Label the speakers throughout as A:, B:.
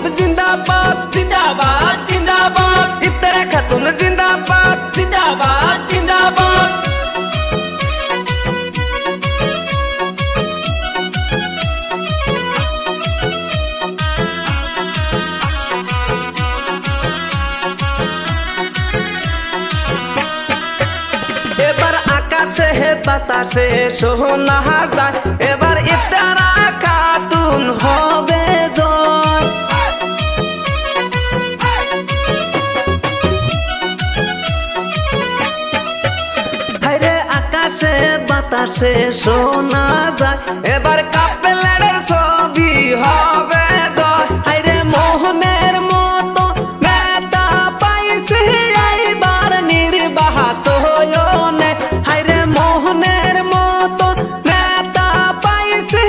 A: ইনকালাব জিন্দাবাদ জিন্দাবাদ জিন্দাবাদ ইফতেরা খাতুন জিন্দাবাদ জিন্দাবাদ জিন্দাবাদ এবার আকাশে বাতাসে সোনা যায় এবার ইফতেরা খাতুন হবে জয় হায়রে আকাশে বাতাসে সোনা যায় এবার কাপেলের ছবি হবে জয় হায়রে মোহনের মতো নেতা পাইছে এইবার নির্বাচনে হায়রে মোহনের মতো নেতা পাইছে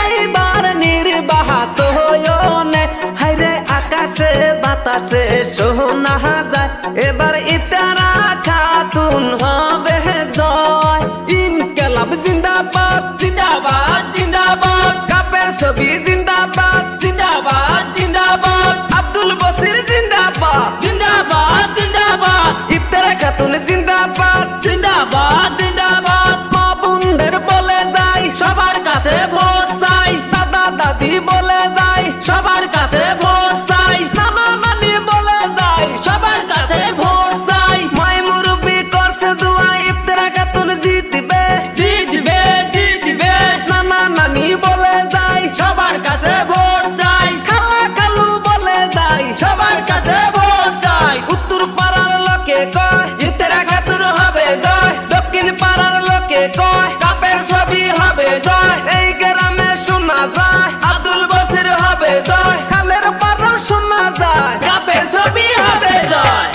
A: এইবার নির্বাচনে হায়রে আকাশে বাতাসে সোনা যায় এবার ইফতেরা খাতুন হবে জয় ইনকালাব জিন্দাবাদ জিন্দাবাদ জিন্দাবাদ কাপের ছবি জিন্দাবাদ জিন্দাবাদ জিন্দাবাদ আব্দুল বসির জিন্দাবাদ জিন্দাবাদ জিন্দাবাদ ইফতেরা খাতুন জিন্দাবাদ জিন্দাবাদ জিন্দাবাদ মা বোনদের বলে যাই সবার কাছে ভোট চাই দাদা দাদি বলে যাই সবার কাছে ভোট চাই নানা নানি বলে যাই সবার কাছে ভোট চাই মাই মুরব্বি করছে দোয়া ইফতেরা খাতুন জিতবে জিতবে জিতবে নানা নানি বলে যাই সবার কাছে ভোট চাই খালা খালু বলে যাই সবার কাছে ভোট চাই উত্তর পাড়ার লোকে কয় ইফতেরা খাতুন হবে জয় দক্ষিণ পাড়ার লোকে কয় কাপের ছবি হবে জয় এই গ্রামে শোনা যায় আব্দুল বসির হবে জয় খালের পাড়ার শোনা যায় কাপের ছবি হবে জয়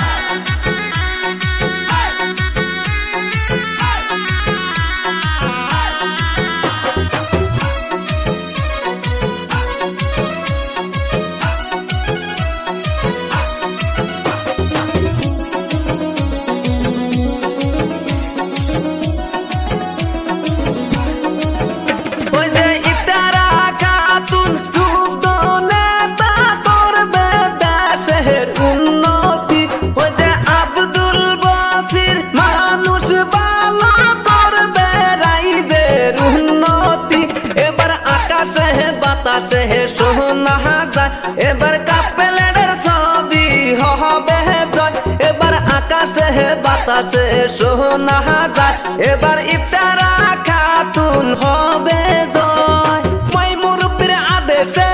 A: ওই যে ইফতেরা খাতুন যুদ্ধ নেতা করবে দেশের উন্নতি ওই যে আব্দুল বসির মানুষ ভালো করবে রাইজের উন্নতি এবার আকাশে বাতাসে সোনা যায় এবার কাপেলের ছবি হবে জয় এবার আকাশে বাতাসে সোনা যায় এবার ইফতেরা খাতুন হবে জয় মাই মুরব্বির আদেশে